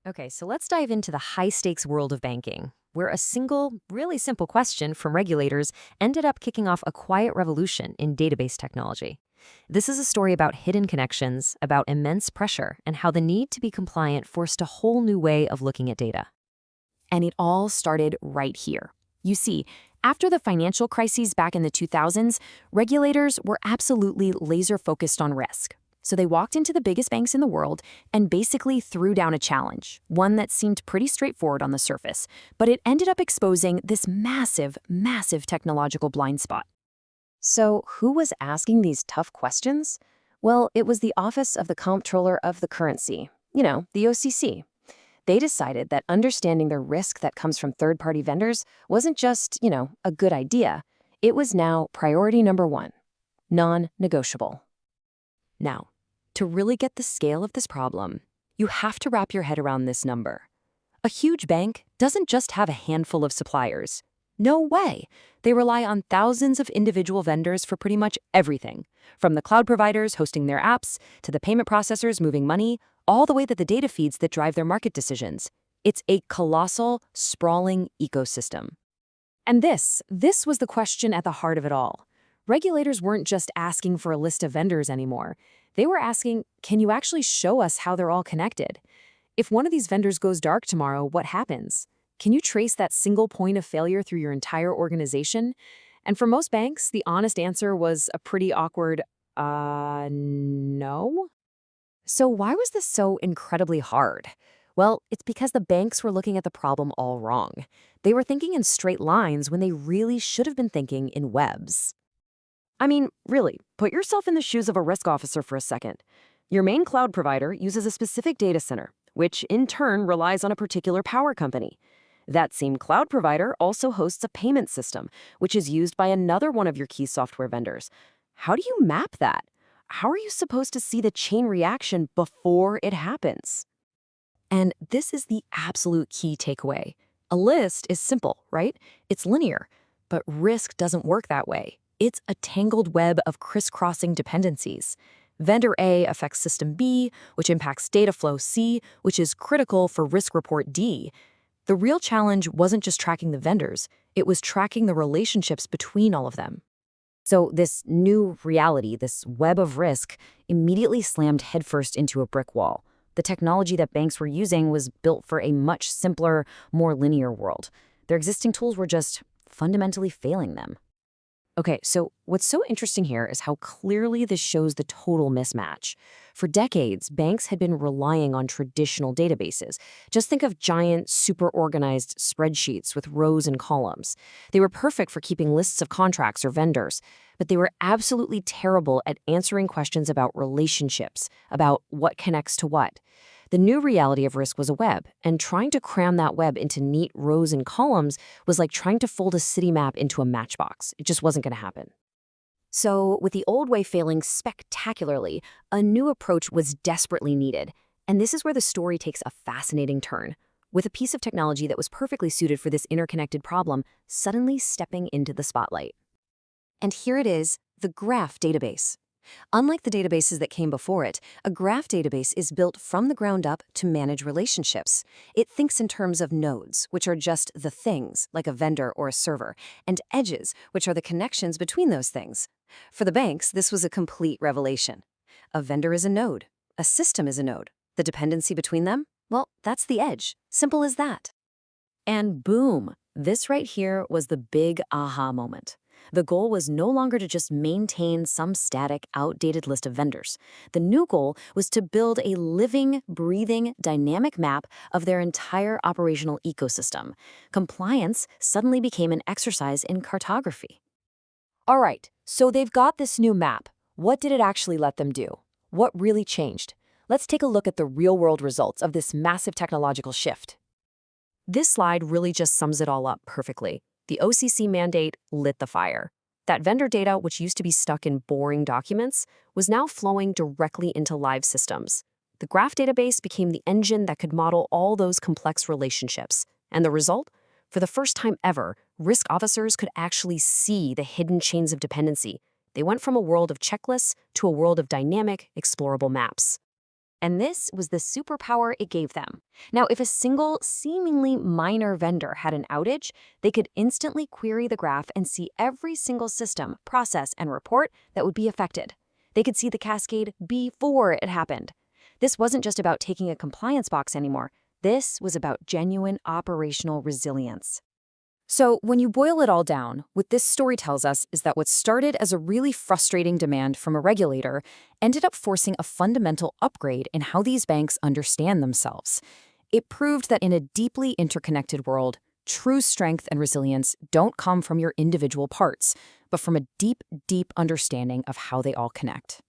Okay, so let's dive into the high stakes world of banking, where a single, really simple question from regulators ended up kicking off a quiet revolution in database technology. This is a story about hidden connections, about immense pressure, and how the need to be compliant forced a whole new way of looking at data. And it all started right here. You see, after the financial crises back in the 2000s, regulators were absolutely laser focused on risk. So they walked into the biggest banks in the world and basically threw down a challenge, one that seemed pretty straightforward on the surface, but it ended up exposing this massive, massive technological blind spot. So, who was asking these tough questions? Well, it was the Office of the Comptroller of the Currency, the OCC. They decided that understanding the risk that comes from third-party vendors wasn't just, a good idea. It was now priority number one, non-negotiable. Now, to really get the scale of this problem, you have to wrap your head around this number. A huge bank doesn't just have a handful of suppliers. No way. They rely on thousands of individual vendors for pretty much everything, from the cloud providers hosting their apps to the payment processors moving money, all the way to the data feeds that drive their market decisions. It's a colossal, sprawling ecosystem. And this was the question at the heart of it all. Regulators weren't just asking for a list of vendors anymore. They were asking, can you actually show us how they're all connected? If one of these vendors goes dark tomorrow, what happens? Can you trace that single point of failure through your entire organization? And for most banks, the honest answer was a pretty awkward, no. So why was this so incredibly hard? Well, it's because the banks were looking at the problem all wrong. They were thinking in straight lines when they really should have been thinking in webs. I mean, really, put yourself in the shoes of a risk officer for a second. Your main cloud provider uses a specific data center, which in turn relies on a particular power company. That same cloud provider also hosts a payment system, which is used by another one of your key software vendors. How do you map that? How are you supposed to see the chain reaction before it happens? And this is the absolute key takeaway. A list is simple, right? It's linear, but risk doesn't work that way. It's a tangled web of crisscrossing dependencies. Vendor A affects system B, which impacts data flow C, which is critical for risk report D. The real challenge wasn't just tracking the vendors, it was tracking the relationships between all of them. So this new reality, this web of risk, immediately slammed headfirst into a brick wall. The technology that banks were using was built for a much simpler, more linear world. Their existing tools were just fundamentally failing them. Okay, so what's so interesting here is how clearly this shows the total mismatch. For decades, banks had been relying on traditional databases. Just think of giant, super organized spreadsheets with rows and columns. They were perfect for keeping lists of contracts or vendors, but they were absolutely terrible at answering questions about relationships, about what connects to what. The new reality of risk was a web, and trying to cram that web into neat rows and columns was like trying to fold a city map into a matchbox. It just wasn't going to happen. So, with the old way failing spectacularly, a new approach was desperately needed. And this is where the story takes a fascinating turn, with a piece of technology that was perfectly suited for this interconnected problem suddenly stepping into the spotlight. And here it is, the graph database. Unlike the databases that came before it, a graph database is built from the ground up to manage relationships. It thinks in terms of nodes, which are just the things, like a vendor or a server, and edges, which are the connections between those things. For the banks, this was a complete revelation. A vendor is a node. A system is a node. The dependency between them? Well, that's the edge. Simple as that. And boom, this right here was the big aha moment. The goal was no longer to just maintain some static, outdated list of vendors. The new goal was to build a living, breathing, dynamic map of their entire operational ecosystem. Compliance suddenly became an exercise in cartography. All right, so they've got this new map. What did it actually let them do? What really changed? Let's take a look at the real-world results of this massive technological shift. This slide really just sums it all up perfectly. The OCC mandate lit the fire. That vendor data, which used to be stuck in boring documents, was now flowing directly into live systems. The graph database became the engine that could model all those complex relationships. And the result? For the first time ever, risk officers could actually see the hidden chains of dependency. They went from a world of checklists to a world of dynamic, explorable maps. And this was the superpower it gave them. Now, if a single, seemingly minor vendor had an outage, they could instantly query the graph and see every single system, process, and report that would be affected. They could see the cascade before it happened. This wasn't just about taking a compliance box anymore. This was about genuine operational resilience. So, when you boil it all down, what this story tells us is that what started as a really frustrating demand from a regulator ended up forcing a fundamental upgrade in how these banks understand themselves. It proved that in a deeply interconnected world, true strength and resilience don't come from your individual parts, but from a deep, deep understanding of how they all connect.